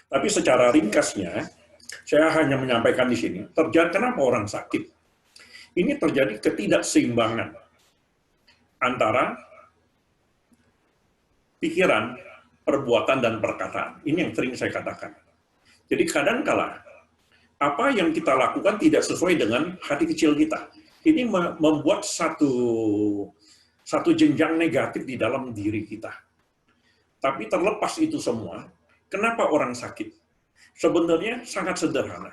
Tapi secara ringkasnya, saya hanya menyampaikan di sini, terjadi kenapa orang sakit. Ini terjadi ketidakseimbangan antara pikiran, perbuatan, dan perkataan. Ini yang sering saya katakan. Jadi kadangkala apa yang kita lakukan tidak sesuai dengan hati kecil kita. Ini membuat satu jenjang negatif di dalam diri kita. Tapi terlepas itu semua, kenapa orang sakit? Sebenarnya sangat sederhana.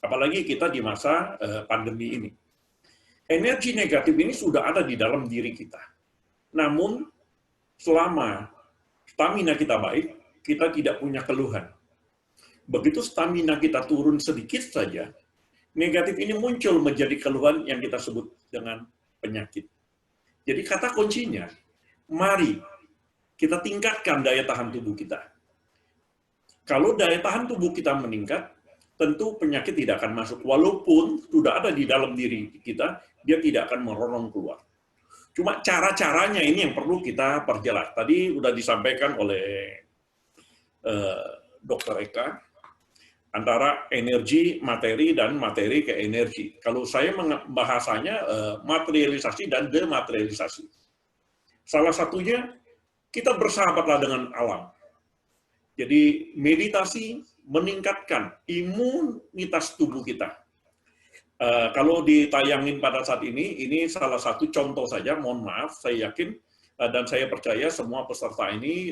Apalagi kita di masa pandemi ini. Energi negatif ini sudah ada di dalam diri kita. Namun, selama stamina kita baik, kita tidak punya keluhan. Begitu stamina kita turun sedikit saja, negatif ini muncul menjadi keluhan yang kita sebut dengan penyakit. Jadi kata kuncinya, mari kita tingkatkan daya tahan tubuh kita. Kalau daya tahan tubuh kita meningkat, tentu penyakit tidak akan masuk. Walaupun sudah ada di dalam diri kita, dia tidak akan meronong keluar. Cuma cara-caranya ini yang perlu kita perjelas. Tadi sudah disampaikan oleh Dr. Eka, antara energi, materi, dan materi ke energi. Kalau saya bahasanya materialisasi dan dematerialisasi. Salah satunya, kita bersahabatlah dengan alam. Jadi meditasi meningkatkan imunitas tubuh kita. Kalau ditayangin pada saat ini salah satu contoh saja, mohon maaf, saya yakin dan saya percaya semua peserta ini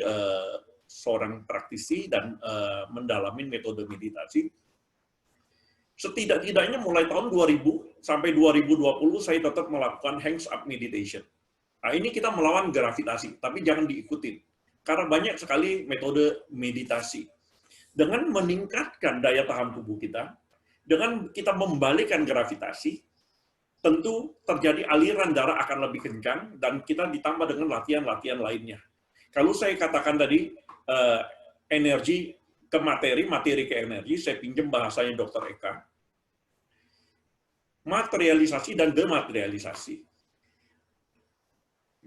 seorang praktisi dan mendalami metode meditasi. Setidak-tidaknya mulai tahun 2000 sampai 2020 saya tetap melakukan hands up meditation. Nah, ini kita melawan gravitasi, tapi jangan diikutin. Karena banyak sekali metode meditasi. Dengan meningkatkan daya tahan tubuh kita, dengan kita membalikkan gravitasi, tentu terjadi aliran darah akan lebih kencang, dan kita ditambah dengan latihan-latihan lainnya. Kalau saya katakan tadi, energi ke materi, materi ke energi, saya pinjam bahasanya Dr. Eka, materialisasi dan dematerialisasi.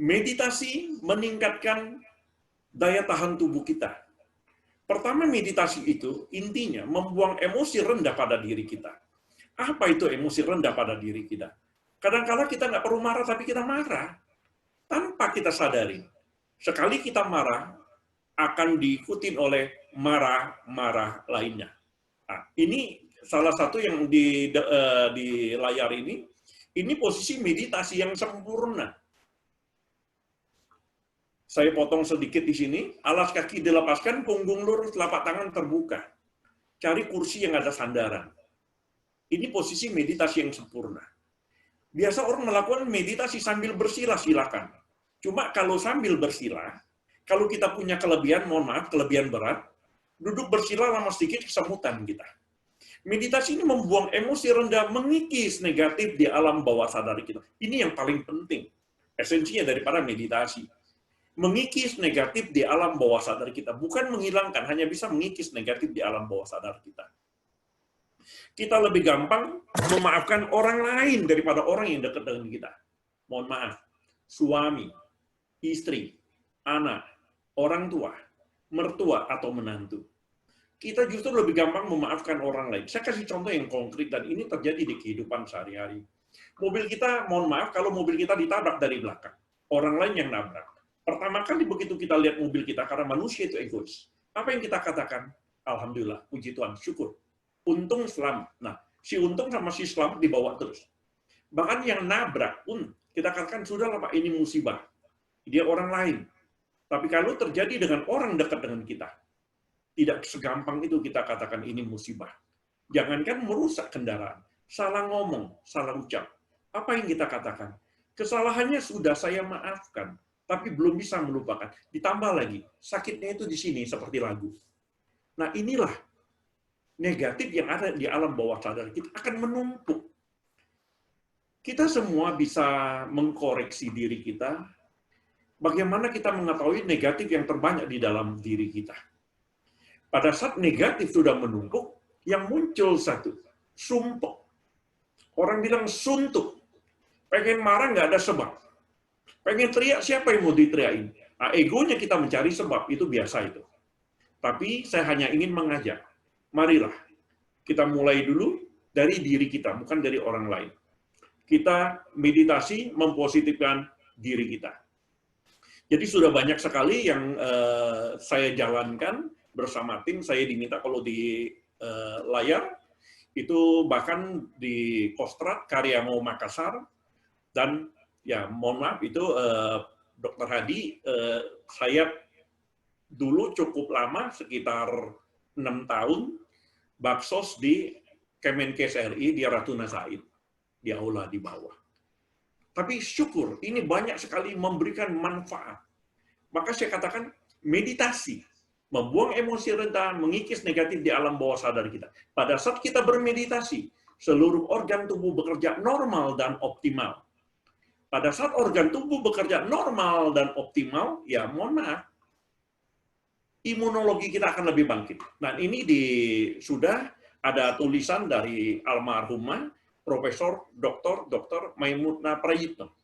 Meditasi meningkatkan daya tahan tubuh kita. Pertama, meditasi itu intinya membuang emosi rendah pada diri kita. Apa itu emosi rendah pada diri kita? Kadang-kala kita nggak perlu marah, tapi kita marah. Tanpa kita sadari. Sekali kita marah, akan diikuti oleh marah-marah lainnya. Nah, ini salah satu yang di layar ini posisi meditasi yang sempurna. Saya potong sedikit di sini, alas kaki dilepaskan, punggung lurus, telapak tangan terbuka. Cari kursi yang ada sandaran. Ini posisi meditasi yang sempurna. Biasa orang melakukan meditasi sambil bersila, silakan. Cuma kalau sambil bersila, kalau kita punya kelebihan, mohon maaf, kelebihan berat, duduk bersila lama sedikit kesemutan kita. Meditasi ini membuang emosi rendah, mengikis negatif di alam bawah sadar kita. Ini yang paling penting. Esensinya daripada meditasi. Mengikis negatif di alam bawah sadar kita. Bukan menghilangkan, hanya bisa mengikis negatif di alam bawah sadar kita. Kita lebih gampang memaafkan orang lain daripada orang yang dekat dengan kita. Mohon maaf, suami, istri, anak, orang tua, mertua, atau menantu. Kita justru lebih gampang memaafkan orang lain. Saya kasih contoh yang konkret, dan ini terjadi di kehidupan sehari-hari. Mobil kita, mohon maaf, kalau mobil kita ditabrak dari belakang. Orang lain yang nabrak. Pertama kali begitu kita lihat mobil kita, karena manusia itu egois. Apa yang kita katakan? Alhamdulillah, puji Tuhan, syukur. Untung selamat. Nah, si untung sama si selamat dibawa terus. Bahkan yang nabrak pun, kita katakan, sudahlah Pak, ini musibah. Dia orang lain. Tapi kalau terjadi dengan orang dekat dengan kita, tidak segampang itu kita katakan ini musibah. Jangankan merusak kendaraan, salah ngomong, salah ucap. Apa yang kita katakan? Kesalahannya sudah saya maafkan, tapi belum bisa melupakan. Ditambah lagi, sakitnya itu di sini, seperti lagu. Nah, inilah negatif yang ada di alam bawah sadar kita akan menumpuk. Kita semua bisa mengkoreksi diri kita. Bagaimana kita mengetahui negatif yang terbanyak di dalam diri kita? Pada saat negatif sudah menumpuk, yang muncul satu, sumpek. Orang bilang suntuk. Pengen marah nggak ada sebab. Pengen teriak, siapa yang mau diteriakin? Nah, egonya kita mencari sebab, itu biasa itu. Tapi saya hanya ingin mengajak. marilah kita mulai dulu dari diri kita, bukan dari orang lain. Kita meditasi mempositifkan diri kita. Jadi sudah banyak sekali yang saya jalankan bersama tim. Saya diminta kalau di layar, itu bahkan di Kostrad, Karyamo Makassar, dan ya mohon maaf itu Dr. Hadi, saya dulu cukup lama, sekitar 6 tahun, baksos di Kemenkes RI di Ratuna Said, di aula di bawah. Tapi syukur, ini banyak sekali memberikan manfaat. Maka saya katakan, meditasi, membuang emosi rendah, mengikis negatif di alam bawah sadar kita. Pada saat kita bermeditasi, seluruh organ tubuh bekerja normal dan optimal. Pada saat organ tubuh bekerja normal dan optimal, ya mohon maaf, imunologi kita akan lebih bangkit. Nah, ini sudah ada tulisan dari almarhumah Profesor Dr. Maimunah Prayitno.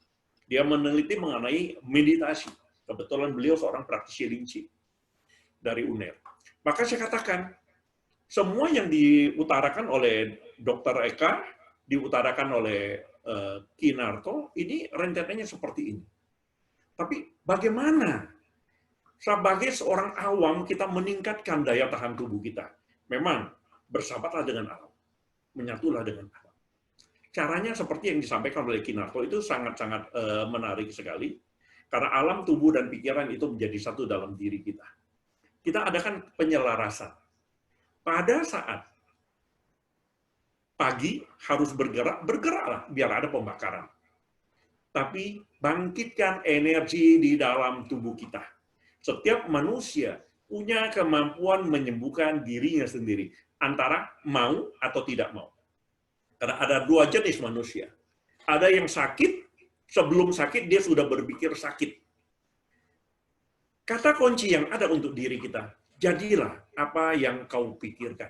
Dia meneliti mengenai meditasi. Kebetulan beliau seorang praktisi linci dari UNER. Maka saya katakan, semua yang diutarakan oleh Dr. Eka, diutarakan oleh Kinarto, ini rentetannya seperti ini. Tapi bagaimana sebagai seorang awam kita meningkatkan daya tahan tubuh kita? Memang bersahabatlah dengan alam, menyatulah dengan alam. Caranya seperti yang disampaikan oleh Kinarto itu sangat-sangat menarik sekali, karena alam, tubuh, dan pikiran itu menjadi satu dalam diri kita. Kita adakan penyelarasan. Pada saat pagi harus bergeraklah biar ada pembakaran. Tapi bangkitkan energi di dalam tubuh kita. Setiap manusia punya kemampuan menyembuhkan dirinya sendiri, antara mau atau tidak mau. Karena ada dua jenis manusia. Ada yang sakit, sebelum sakit dia sudah berpikir sakit. Kata kunci yang ada untuk diri kita, jadilah apa yang kau pikirkan.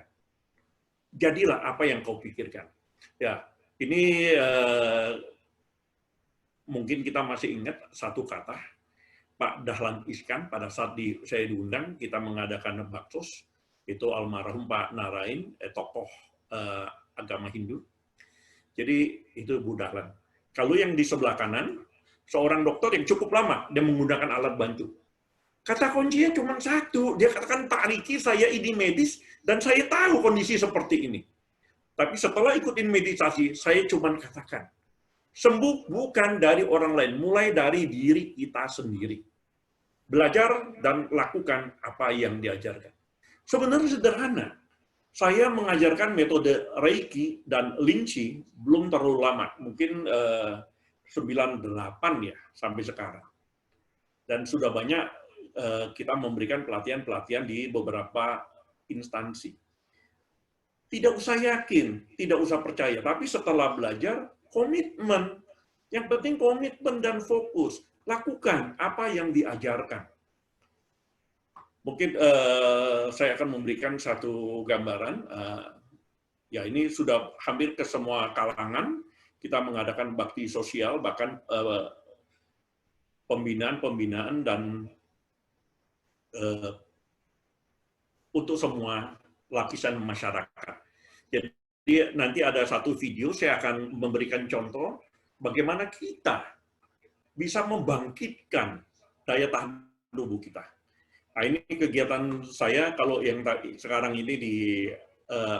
Jadilah apa yang kau pikirkan. Ya, ini mungkin kita masih ingat satu kata Pak Dahlan Iskan pada saat saya diundang, kita mengadakan baksos, itu almarhum Pak Narain, tokoh agama Hindu. Jadi itu Bu Dahlan. Kalau yang di sebelah kanan, seorang dokter yang cukup lama, dia menggunakan alat bantu. Kata kuncinya cuma satu, dia katakan, Pak Riki, saya ini medis, dan saya tahu kondisi seperti ini. Tapi setelah ikutin meditasi, saya cuma katakan, sembuh bukan dari orang lain, mulai dari diri kita sendiri. Belajar dan lakukan apa yang diajarkan. Sebenarnya sederhana. Saya mengajarkan metode Reiki dan Linchi belum terlalu lama, mungkin 98 ya sampai sekarang. Dan sudah banyak kita memberikan pelatihan-pelatihan di beberapa instansi. Tidak usah yakin, tidak usah percaya, tapi setelah belajar, komitmen. Yang penting komitmen dan fokus. Lakukan apa yang diajarkan. Mungkin saya akan memberikan satu gambaran. Ya, ini sudah hampir ke semua kalangan. Kita mengadakan bakti sosial, bahkan pembinaan dan untuk semua lapisan masyarakat. Jadi nanti ada satu video, saya akan memberikan contoh bagaimana kita bisa membangkitkan daya tahan tubuh kita. Nah, ini kegiatan saya, kalau yang sekarang ini di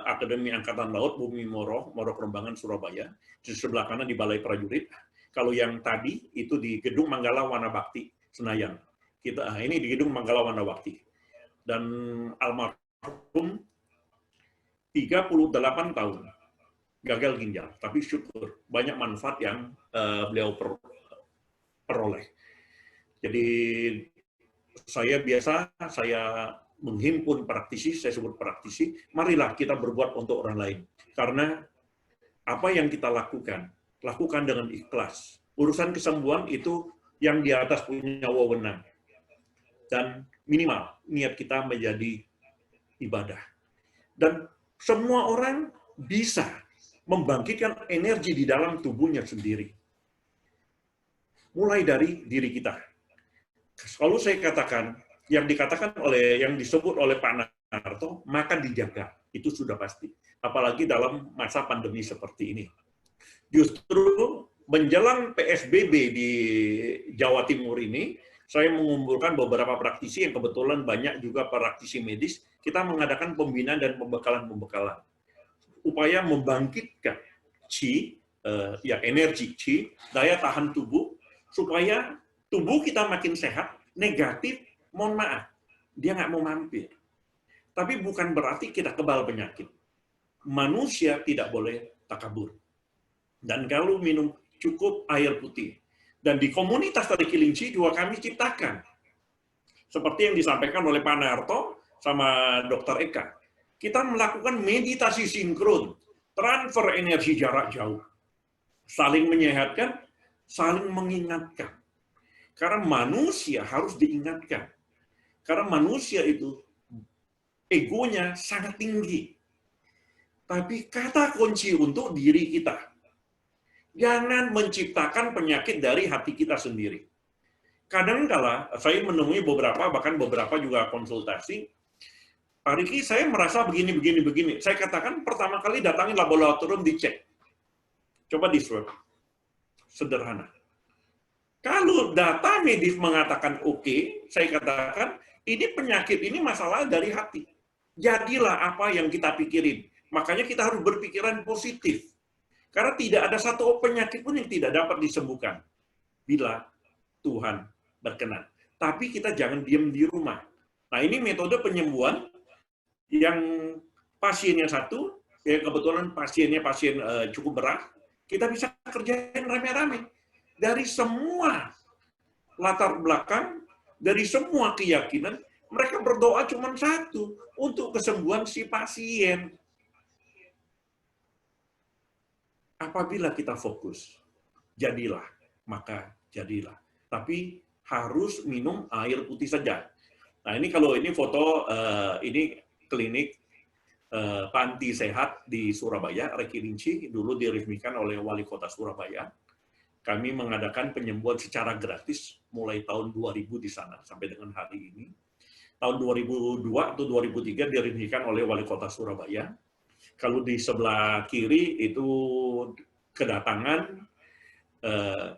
Akademi Angkatan Laut Bumi Moro Kerembangan, Surabaya, di sebelah kanan di Balai Prajurit. Kalau yang tadi itu di Gedung Manggala Wana Bakti, Senayan. Ini di Gedung Manggala Wana Bakti. Dan almarhum 38 tahun gagal ginjal, tapi syukur banyak manfaat yang beliau peroleh. Jadi saya menghimpun praktisi, saya sebut praktisi, marilah kita berbuat untuk orang lain. Karena apa yang kita lakukan dengan ikhlas. Urusan kesembuhan itu yang di atas punya wewenang. Dan minimal, niat kita menjadi ibadah. Dan semua orang bisa membangkitkan energi di dalam tubuhnya sendiri. Mulai dari diri kita. Kalau saya katakan, yang disebut oleh Pak Narto, maka dijaga. Itu sudah pasti. Apalagi dalam masa pandemi seperti ini. Justru menjelang PSBB di Jawa Timur ini, saya mengumpulkan beberapa praktisi yang kebetulan banyak juga praktisi medis, kita mengadakan pembinaan dan pembekalan-pembekalan. Upaya membangkitkan qi, ya energi qi, daya tahan tubuh, supaya tubuh kita makin sehat, negatif, mohon maaf, dia nggak mau mampir. Tapi bukan berarti kita kebal penyakit. Manusia tidak boleh takabur. Dan kalau minum cukup air putih. Dan di komunitas tadi Kelinci juga kami ciptakan. Seperti yang disampaikan oleh Pak Narto sama Dr. Eka. Kita melakukan meditasi sinkron, transfer energi jarak jauh. Saling menyehatkan, saling mengingatkan. Karena manusia harus diingatkan. Karena manusia itu egonya sangat tinggi. Tapi kata kunci untuk diri kita. Jangan menciptakan penyakit dari hati kita sendiri. Kadang-kala saya menemui beberapa, bahkan beberapa juga konsultasi, Pak Riki, saya merasa begini. Saya katakan pertama kali datangi laboratorium dicek. Coba di swab. Sederhana. Kalau data medis mengatakan oke, saya katakan ini penyakit ini masalah dari hati. Jadilah apa yang kita pikirin. Makanya kita harus berpikiran positif. Karena tidak ada satu penyakit pun yang tidak dapat disembuhkan bila Tuhan berkenan. Tapi kita jangan diam di rumah. Nah, ini metode penyembuhan yang pasiennya satu, ya kebetulan pasiennya pasien cukup berat, kita bisa kerjain rame-rame. Dari semua latar belakang, dari semua keyakinan, mereka berdoa cuma satu, untuk kesembuhan si pasien. Apabila kita fokus, jadilah, maka jadilah. Tapi harus minum air putih saja. Nah, ini kalau ini foto, ini klinik panti sehat di Surabaya, Rekilinci, dulu diresmikan oleh Wali Kota Surabaya. Kami mengadakan penyembuhan secara gratis mulai tahun 2000 di sana, sampai dengan hari ini. Tahun 2002 atau 2003 diresmikan oleh Wali Kota Surabaya. Kalau di sebelah kiri itu kedatangan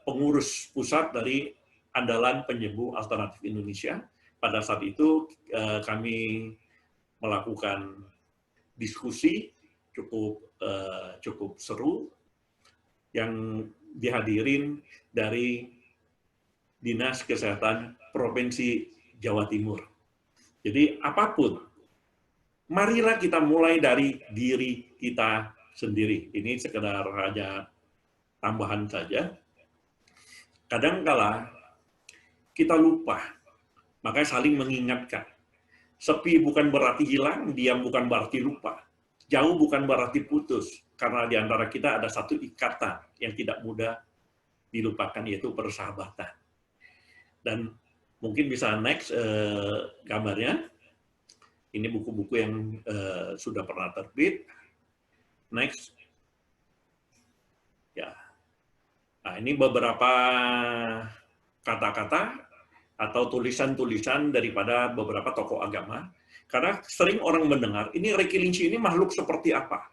pengurus pusat dari Andalan Penyembuh Alternatif Indonesia. Pada saat itu kami melakukan diskusi cukup seru yang dihadirin dari Dinas Kesehatan Provinsi Jawa Timur. Jadi apapun, marilah kita mulai dari diri kita sendiri. Ini sekedar hanya tambahan saja. Kadang-kala kita lupa, makanya saling mengingatkan. Sepi bukan berarti hilang, diam bukan berarti lupa. Jauh bukan berarti putus, karena di antara kita ada satu ikatan yang tidak mudah dilupakan, yaitu persahabatan. Dan mungkin bisa next gambarnya. Ini buku-buku yang sudah pernah terbit. Next. Ya. Nah, ini beberapa kata-kata atau tulisan-tulisan daripada beberapa tokoh agama. Karena sering orang mendengar, ini Rekilinci ini makhluk seperti apa?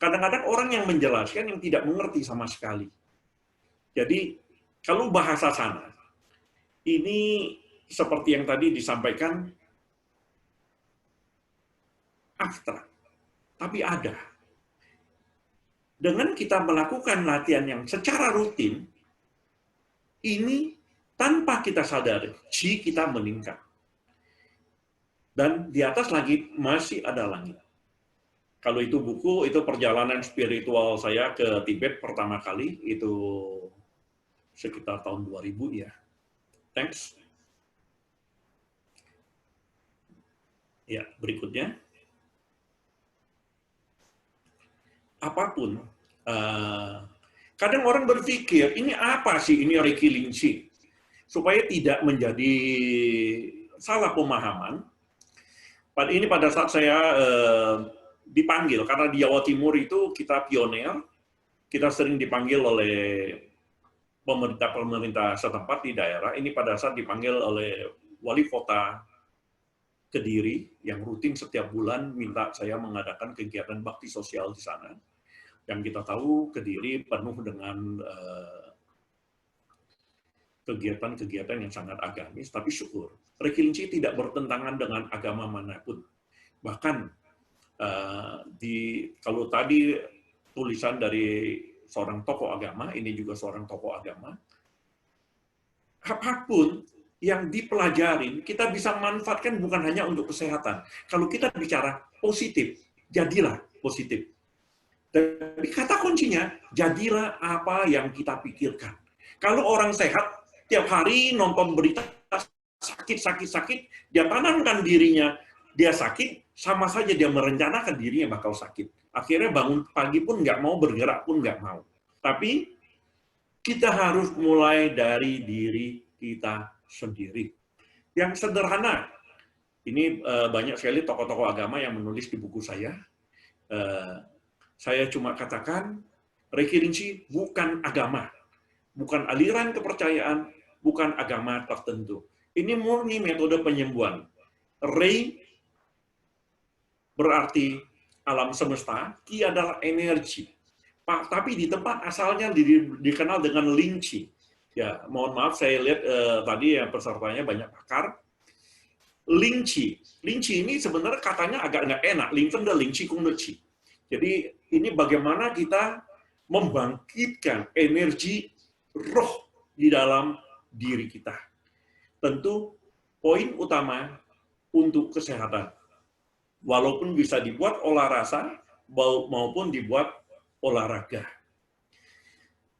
Kadang-kadang orang yang menjelaskan yang tidak mengerti sama sekali. Jadi, kalau bahasa sana, ini seperti yang tadi disampaikan, abstrak, tapi ada. Dengan kita melakukan latihan yang secara rutin, ini tanpa kita sadari, qi kita meningkat. Dan di atas lagi masih ada langit. Kalau itu buku, itu perjalanan spiritual saya ke Tibet pertama kali, itu sekitar tahun 2000 ya. Thanks. Ya, berikutnya. Apapun, kadang orang berpikir, ini apa sih ini Rekilinci? Supaya tidak menjadi salah pemahaman. Ini pada saat saya dipanggil, karena di Jawa Timur itu kita pionir, kita sering dipanggil oleh pemerintah setempat di daerah. Ini pada saat dipanggil oleh Wali Kota Kediri yang rutin setiap bulan minta saya mengadakan kegiatan bakti sosial di sana. Yang kita tahu Kediri penuh dengan kegiatan-kegiatan yang sangat agamis, tapi syukur. Rekilinci tidak bertentangan dengan agama manapun. Bahkan kalau tadi tulisan dari seorang tokoh agama, ini juga seorang tokoh agama, apapun yang dipelajarin, kita bisa manfaatkan bukan hanya untuk kesehatan. Kalau kita bicara positif, jadilah positif. Tapi kata kuncinya, jadilah apa yang kita pikirkan. Kalau orang sehat, tiap hari nonton berita sakit, dia tanamkan dirinya, dia sakit, sama saja dia merencanakan dirinya bakal sakit. Akhirnya bangun pagi pun nggak mau, bergerak pun nggak mau. Tapi kita harus mulai dari diri kita sendiri. Yang sederhana, ini banyak sekali tokoh-tokoh agama yang menulis di buku saya. Saya cuma katakan, Rekilinci bukan agama, bukan aliran kepercayaan, bukan agama tertentu. Ini murni metode penyembuhan. Rei berarti alam semesta, Qi adalah energi. Tapi di tempat asalnya dikenal dengan Lingqi. Ya, mohon maaf saya lihat tadi yang pesertanya banyak pakar. Lingqi ini sebenarnya katanya agak nggak enak. Lingfen dan Lingqi Kung de Qi. Jadi ini bagaimana kita membangkitkan energi roh di dalam diri kita. Tentu poin utama untuk kesehatan. Walaupun bisa dibuat olah rasa maupun dibuat olahraga.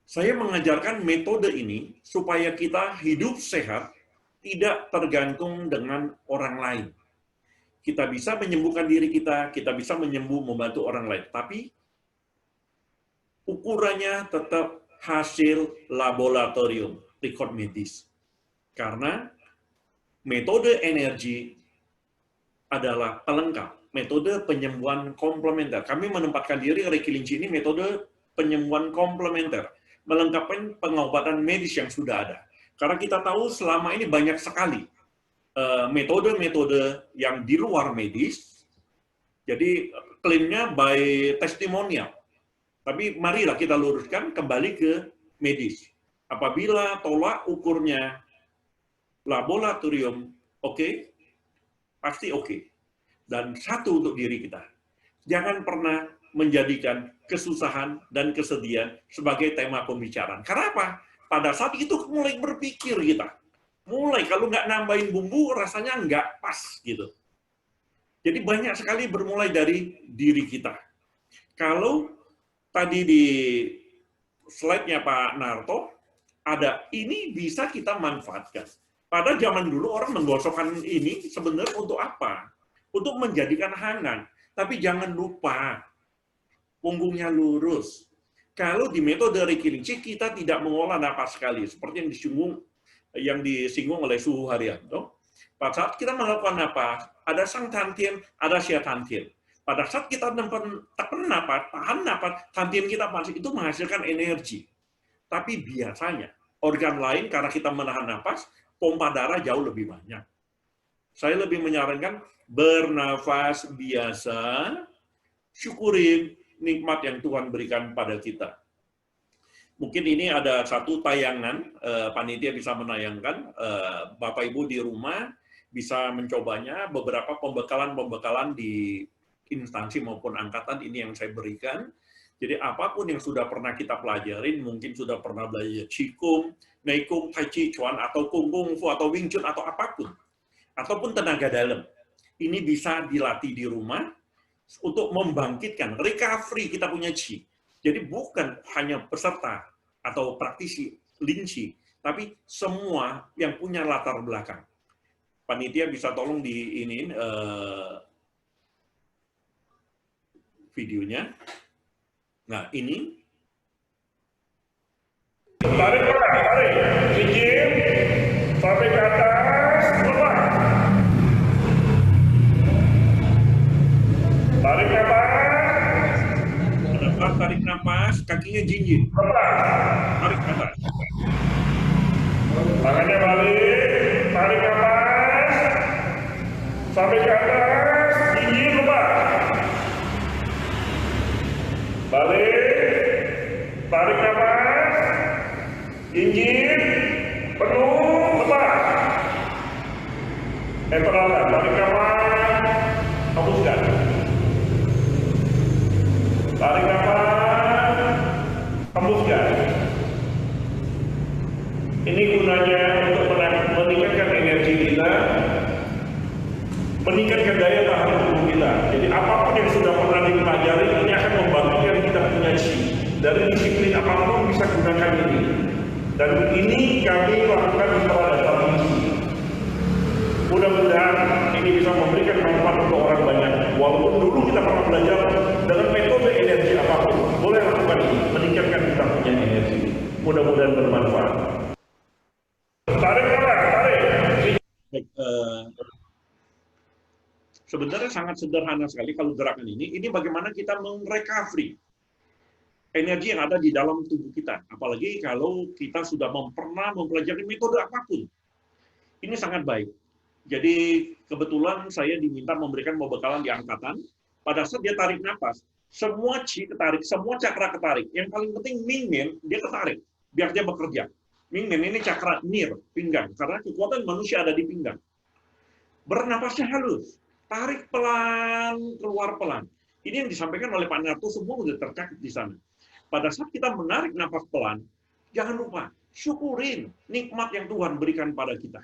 Saya mengajarkan metode ini supaya kita hidup sehat, tidak tergantung dengan orang lain. Kita bisa menyembuhkan diri kita bisa membantu orang lain. Tapi ukurannya tetap hasil laboratorium, record medis. Karena metode energi adalah pelengkap, metode penyembuhan komplementer. Kami menempatkan diri Rekilinci ini metode penyembuhan komplementer, melengkapi pengobatan medis yang sudah ada. Karena kita tahu selama ini banyak sekali metode-metode yang di luar medis, jadi klaimnya by testimonial. Tapi marilah kita luruskan kembali ke medis. Apabila tolak ukurnya laboratorium oke, pasti oke. Dan satu untuk diri kita, jangan pernah menjadikan kesusahan dan kesedihan sebagai tema pembicaraan. Karena apa? Pada saat itu mulai berpikir kita. Mulai, kalau nggak nambahin bumbu, rasanya nggak pas. Gitu. Jadi banyak sekali bermulai dari diri kita. Kalau tadi di slide-nya Pak Narto, ada ini bisa kita manfaatkan. Pada zaman dulu orang menggosokkan ini sebenarnya untuk apa? Untuk menjadikan hangat. Tapi jangan lupa, punggungnya lurus. Kalau di metode Rekilinci, kita tidak mengolah napas sekali. Seperti yang disinggung oleh Suhu Haryanto. Pada saat kita melakukan napas, ada sang tantien, ada sia tantien. Pada saat kita tekan napas, tahan napas, tantien kita masih itu menghasilkan energi. Tapi biasanya, organ lain karena kita menahan napas, pompa darah jauh lebih banyak. Saya lebih menyarankan bernafas biasa, syukurin nikmat yang Tuhan berikan pada kita. Mungkin ini ada satu tayangan, panitia bisa menayangkan, Bapak Ibu di rumah bisa mencobanya, beberapa pembekalan di instansi maupun angkatan ini yang saya berikan. Jadi apapun yang sudah pernah kita pelajarin, mungkin sudah pernah belajar Qigong, Neikung, Tai Chi Chuan, atau Kung Fu, atau Wing Chun, atau apapun. Ataupun tenaga dalam. Ini bisa dilatih di rumah untuk membangkitkan, recovery kita punya Qi. Jadi bukan hanya peserta atau praktisi Lingqi, tapi semua yang punya latar belakang. Panitia bisa tolong di ini videonya. Nah, ini. Tarik, Pinjim, sampai ke atas, lepas. Tarik nafas. Tarik nafas, kakinya jinjit. Tarik ke atas. Tangannya balik, tarik nafas. Sampai ke atas, tinggi, lepas. Balik, tarik nafas, dingin, penuh, lepas. Perlahan, tarik nafas, hembuskan. Tarik nafas, hembuskan. Ini gunanya untuk meningkatkan energi kita, meningkatkan daya tahan tubuh kita. Jadi apapun yang sudah pernah dipelajari ini akan membangkitkan kita punya chi. Dari disiplin apapun bisa gunakan ini. Dan ini kami lakukan setelah dasar minggu. Mudah-mudahan ini bisa memberikan manfaat untuk orang banyak. Walaupun dulu kita pernah belajar dengan metode energi apapun, boleh lakukan ini, meningkatkan kita punya energi. Mudah-mudahan bermanfaat. Tarik, tarik. Baik, sebenarnya sangat sederhana sekali kalau gerakan ini. Ini bagaimana kita mengrecovery energi yang ada di dalam tubuh kita. Apalagi kalau kita sudah pernah mempelajari metode apapun. Ini sangat baik. Jadi kebetulan saya diminta memberikan pembekalan di angkatan. Pada saat dia tarik nafas, semua chi ketarik, semua cakra ketarik. Yang paling penting Mingmen, dia ketarik, biar dia bekerja. Mingmen ini cakra nir, pinggang. Karena kekuatan manusia ada di pinggang. Bernapasnya halus. Tarik pelan, keluar pelan. Ini yang disampaikan oleh Pak Narto, semua sudah tercakup di sana. Pada saat kita menarik nafas pelan, jangan lupa, syukurin nikmat yang Tuhan berikan pada kita.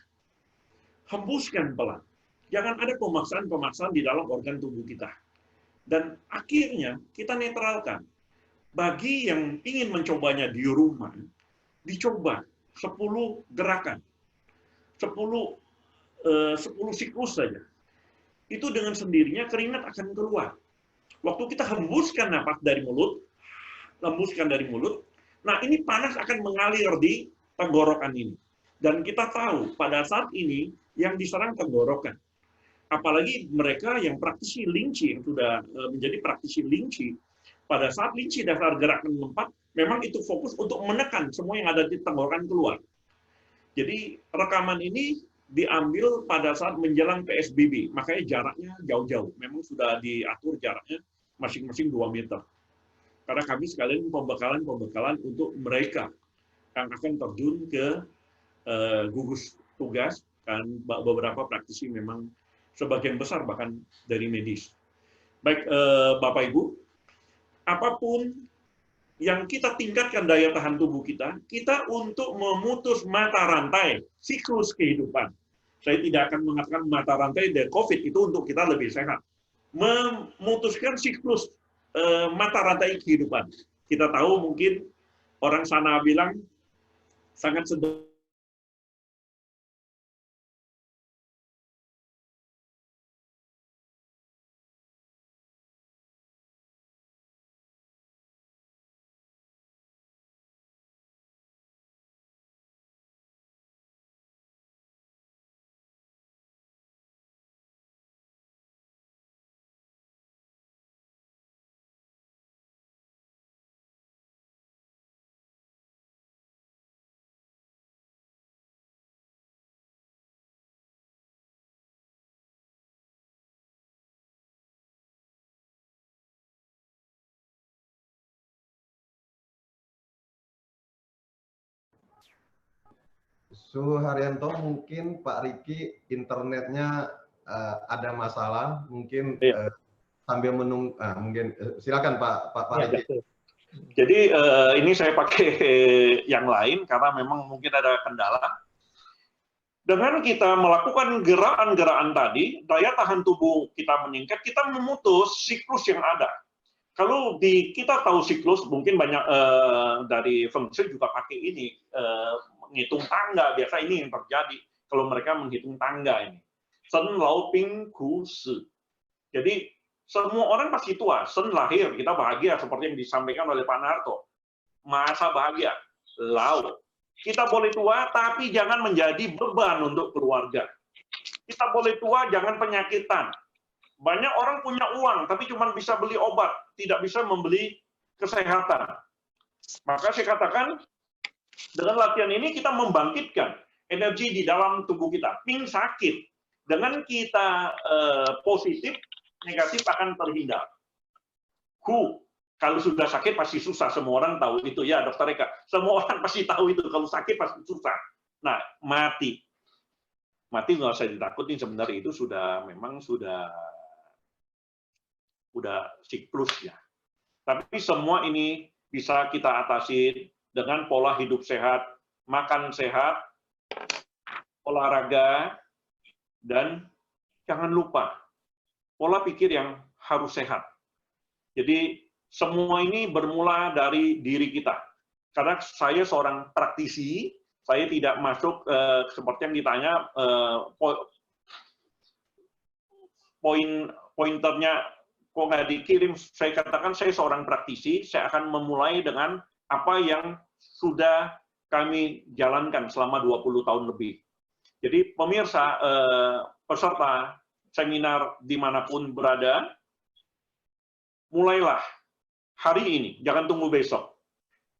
Hembuskan pelan. Jangan ada pemaksaan-pemaksaan di dalam organ tubuh kita. Dan akhirnya kita netralkan. Bagi yang ingin mencobanya di rumah, dicoba 10 gerakan. 10 siklus saja. Itu dengan sendirinya keringat akan keluar. Waktu kita hembuskan nafas dari mulut, nah ini panas akan mengalir di tenggorokan ini. Dan kita tahu pada saat ini yang diserang tenggorokan. Apalagi mereka yang praktisi linci, yang sudah menjadi praktisi linci, pada saat linci dasar gerakan 4, memang itu fokus untuk menekan semua yang ada di tenggorokan keluar. Jadi rekaman ini diambil pada saat menjelang PSBB, makanya jaraknya jauh-jauh. Memang sudah diatur jaraknya masing-masing 2 meter. Karena kami sekalian pembekalan untuk mereka yang akan terjun ke gugus tugas, kan beberapa praktisi memang sebagian besar bahkan dari medis. Baik, Bapak Ibu, apapun yang kita tingkatkan daya tahan tubuh kita untuk memutus mata rantai siklus kehidupan. Saya tidak akan mengatakan mata rantai dari COVID itu untuk kita lebih sehat. Memutuskan siklus mata rantai kehidupan. Kita tahu mungkin orang sana bilang sangat sederhana. Suharyanto, mungkin Pak Riki internetnya ada masalah, mungkin sambil menunggu, mungkin silakan Pak Riki. Jadi ini saya pakai yang lain karena memang mungkin ada kendala. Dengan kita melakukan gerakan-gerakan tadi, daya tahan tubuh kita meningkat, kita memutus siklus yang ada. Kalau kita tahu siklus, mungkin banyak dari Feng Shui juga pakai ini, menghitung tangga, biasa ini yang terjadi kalau mereka menghitung tangga ini. Sen Lao Ping Ku Si. Jadi semua orang pasti tua, Sen lahir, kita bahagia seperti yang disampaikan oleh Pak Narto. Masa bahagia, Lao. Kita boleh tua, tapi jangan menjadi beban untuk keluarga. Kita boleh tua, jangan penyakitan. Banyak orang punya uang, tapi cuma bisa beli obat, tidak bisa membeli kesehatan. Maka saya katakan, dengan latihan ini kita membangkitkan energi di dalam tubuh kita. Ping sakit, Dengan kita positif, negatif akan terhindar. Kalau sudah sakit pasti susah, semua orang tahu itu ya, Dokter Eka. Semua orang pasti tahu itu, kalau sakit pasti susah. Nah, mati nggak usah ditakutin, sebenarnya itu memang sudah siklusnya. Tapi semua ini bisa kita atasi dengan pola hidup sehat, makan sehat, olahraga, dan jangan lupa pola pikir yang harus sehat. Jadi semua ini bermula dari diri kita. Karena saya seorang praktisi, saya tidak masuk seperti yang ditanya pointernya kok nggak dikirim. Saya katakan saya seorang praktisi, saya akan memulai dengan apa yang sudah kami jalankan selama 20 tahun lebih. Jadi pemirsa, peserta seminar dimanapun berada, mulailah hari ini, jangan tunggu besok.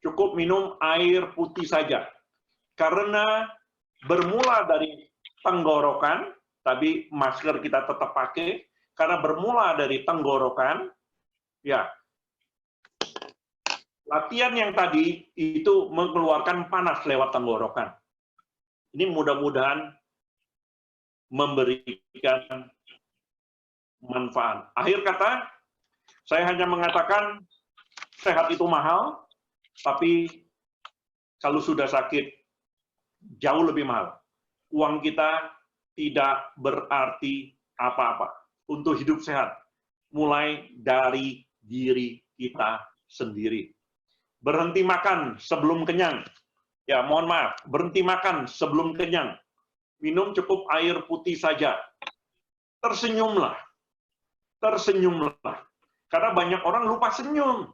Cukup minum air putih saja. Karena bermula dari tenggorokan, tapi masker kita tetap pakai, karena bermula dari tenggorokan, ya, latihan yang tadi itu mengeluarkan panas lewat tenggorokan. Ini mudah-mudahan memberikan manfaat. Akhir kata, saya hanya mengatakan sehat itu mahal, tapi kalau sudah sakit, jauh lebih mahal. Uang kita tidak berarti apa-apa. Untuk hidup sehat, mulai dari diri kita sendiri. Berhenti makan sebelum kenyang. Ya, mohon maaf, berhenti makan sebelum kenyang. Minum cukup air putih saja. Tersenyumlah. Tersenyumlah. Karena banyak orang lupa senyum.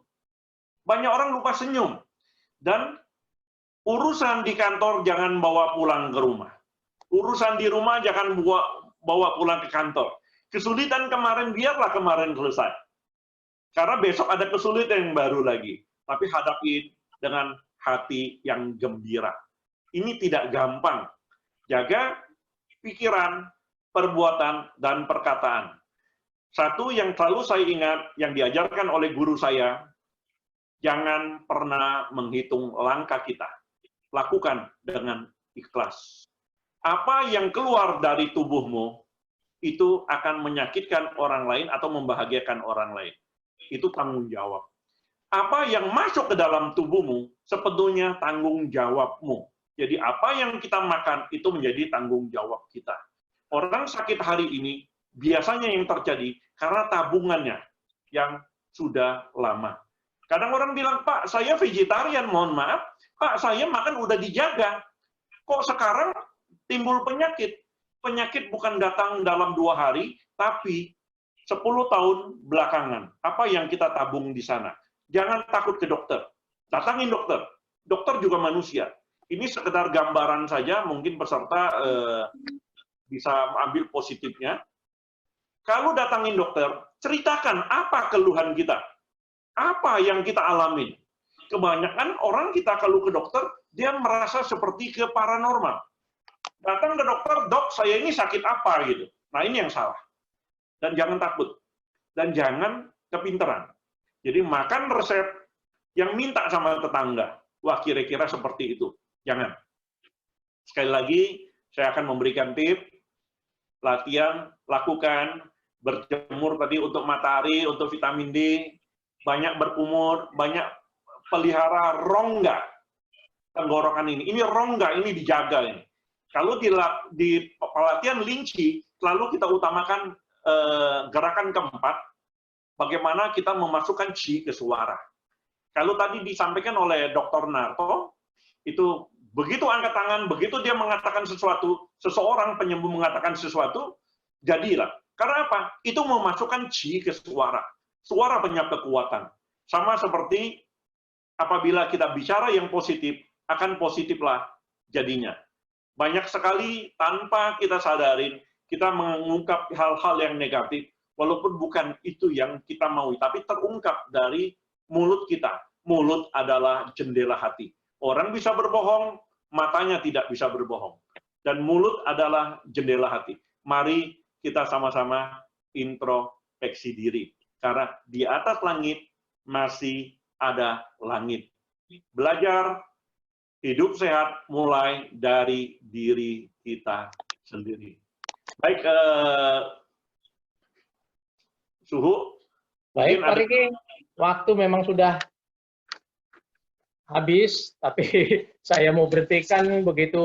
Banyak orang lupa senyum. Dan urusan di kantor jangan bawa pulang ke rumah. Urusan di rumah jangan bawa pulang ke kantor. Kesulitan kemarin, biarlah kemarin selesai. Karena besok ada kesulitan yang baru lagi. Tapi hadapi dengan hati yang gembira. Ini tidak gampang. Jaga pikiran, perbuatan, dan perkataan. Satu yang selalu saya ingat, yang diajarkan oleh guru saya, jangan pernah menghitung langkah kita. Lakukan dengan ikhlas. Apa yang keluar dari tubuhmu, itu akan menyakitkan orang lain atau membahagiakan orang lain. Itu tanggung jawab. Apa yang masuk ke dalam tubuhmu, sepenuhnya tanggung jawabmu. Jadi apa yang kita makan, itu menjadi tanggung jawab kita. Orang sakit hari ini, biasanya yang terjadi, karena tabungannya yang sudah lama. Kadang orang bilang, Pak, saya vegetarian, mohon maaf. Pak, saya makan udah dijaga. Kok sekarang timbul penyakit? Penyakit bukan datang dalam 2 hari, tapi 10 tahun belakangan. Apa yang kita tabung di sana? Jangan takut ke dokter. Datangin dokter. Dokter juga manusia. Ini sekedar gambaran saja, mungkin peserta bisa ambil positifnya. Kalau datangin dokter, ceritakan apa keluhan kita. Apa yang kita alamin. Kebanyakan orang kita kalau ke dokter, dia merasa seperti ke paranormal. Datang ke dokter, dok, saya ini sakit apa gitu. Nah, ini yang salah. Dan jangan takut. Dan jangan kepinteran. Jadi makan resep yang minta sama tetangga. Wah, kira-kira seperti itu. Jangan. Sekali lagi, saya akan memberikan tips. Latihan, lakukan. Berjemur tadi untuk matahari, untuk vitamin D. Banyak berkumur, banyak pelihara rongga tenggorokan ini. Ini rongga, ini dijaga ini. Kalau di pelatihan linci, selalu kita utamakan gerakan keempat, bagaimana kita memasukkan chi ke suara. Kalau tadi disampaikan oleh Dr. Narto, itu begitu angkat tangan, begitu dia mengatakan sesuatu, seseorang penyembuh mengatakan sesuatu, jadilah. Karena apa? Itu memasukkan chi ke suara. Suara penyap kekuatan. Sama seperti apabila kita bicara yang positif, akan positiflah jadinya. Banyak sekali tanpa kita sadarin, kita mengungkap hal-hal yang negatif, walaupun bukan itu yang kita mau, tapi terungkap dari mulut kita. Mulut adalah jendela hati. Orang bisa berbohong, matanya tidak bisa berbohong. Dan mulut adalah jendela hati. mari kita sama-sama introspeksi diri. Karena di atas langit masih ada langit. Belajar hidup sehat mulai dari diri kita sendiri. Baik, Suhu. Baik, Pak Riki, waktu memang sudah habis, tapi saya mau berhentikan begitu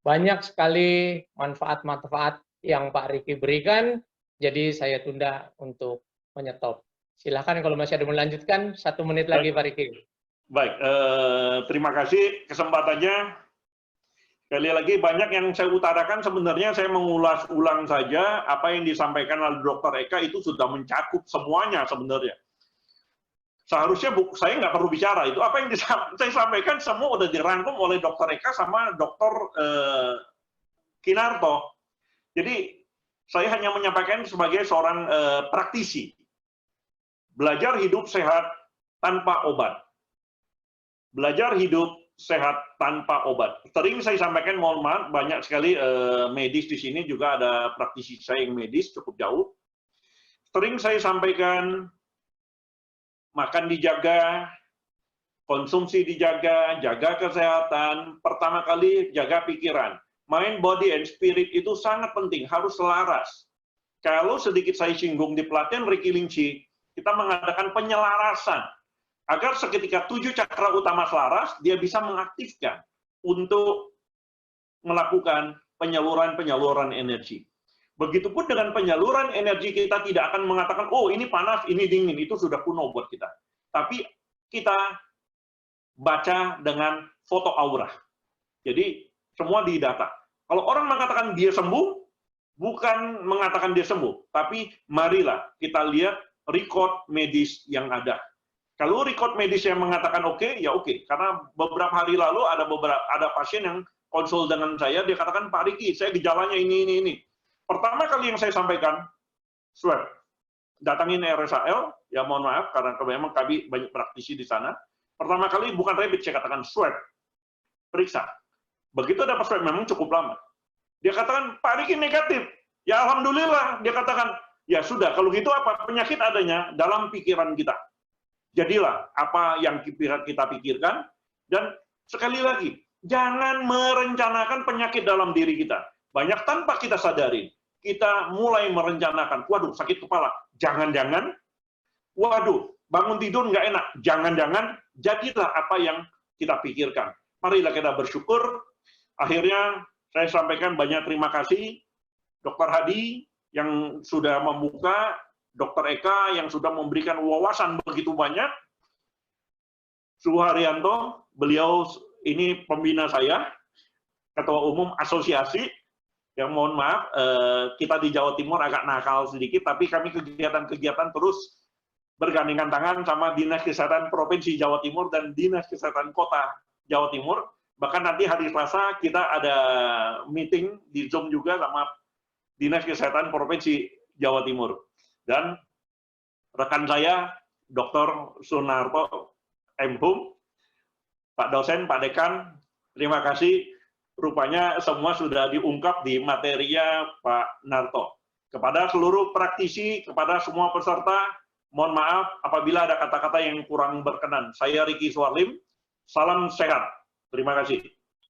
banyak sekali manfaat-manfaat yang Pak Riki berikan, jadi saya tunda untuk menyetop. Silahkan kalau masih ada melanjutkan, 1 menit lagi Pak Riki. Baik, terima kasih kesempatannya. Sekali lagi, banyak yang saya utarakan, sebenarnya saya mengulas ulang saja apa yang disampaikan oleh Dr. Eka itu sudah mencakup semuanya sebenarnya. Seharusnya saya nggak perlu bicara, itu apa yang saya sampaikan semua udah dirangkum oleh Dr. Eka sama Dr. Kinarto. Jadi, saya hanya menyampaikan sebagai seorang praktisi. Belajar hidup sehat tanpa obat. Belajar hidup sehat tanpa obat. Sering saya sampaikan, mohon maaf, banyak sekali medis di sini, juga ada praktisi saya yang medis cukup jauh. Sering saya sampaikan, makan dijaga, konsumsi dijaga, jaga kesehatan, pertama kali jaga pikiran. Mind, body, and spirit itu sangat penting, harus selaras. Kalau sedikit saya singgung di pelatihan Riki Lingchi, kita mengadakan penyelarasan. Agar seketika 7 cakra utama selaras, dia bisa mengaktifkan untuk melakukan penyaluran-penyaluran energi. Begitupun dengan penyaluran energi, kita tidak akan mengatakan, oh ini panas, ini dingin, itu sudah kuno buat kita. Tapi kita baca dengan foto aura. Jadi semua didata. Kalau orang mengatakan dia sembuh, bukan mengatakan dia sembuh, tapi marilah kita lihat record medis yang ada. Kalau record medis yang mengatakan oke, ya oke. Karena beberapa hari lalu ada pasien yang konsul dengan saya, dia katakan, Pak Riki, saya gejalanya ini. Pertama kali yang saya sampaikan, swab. Datangin RSAL, ya mohon maaf, karena memang kami banyak praktisi di sana. Pertama kali bukan rapid, saya katakan swab. Periksa. Begitu dapat swab, memang cukup lama. Dia katakan, Pak Riki negatif. Ya Alhamdulillah, dia katakan, ya sudah, kalau gitu apa? Penyakit adanya dalam pikiran kita. Jadilah apa yang kita pikirkan, dan sekali lagi, jangan merencanakan penyakit dalam diri kita. Banyak tanpa kita sadari, kita mulai merencanakan, waduh sakit kepala, jangan-jangan, waduh bangun tidur nggak enak, jangan-jangan, jadilah apa yang kita pikirkan. Marilah kita bersyukur. Akhirnya saya sampaikan banyak terima kasih, Dr. Hadi yang sudah membuka, Dr. Eka yang sudah memberikan wawasan begitu banyak, Suharyanto, beliau ini pembina saya, Ketua Umum Asosiasi, yang mohon maaf, kita di Jawa Timur agak nakal sedikit, tapi kami kegiatan-kegiatan terus bergandengan tangan sama Dinas Kesehatan Provinsi Jawa Timur dan Dinas Kesehatan Kota Jawa Timur. Bahkan nanti hari Selasa kita ada meeting di Zoom juga sama Dinas Kesehatan Provinsi Jawa Timur. Dan rekan saya, Dr. Sunarto M. Hum, Pak dosen, Pak dekan, terima kasih. Rupanya semua sudah diungkap di materinya Pak Narto. Kepada seluruh praktisi, kepada semua peserta, mohon maaf apabila ada kata-kata yang kurang berkenan. Saya Riki Suarlim, salam sehat. Terima kasih.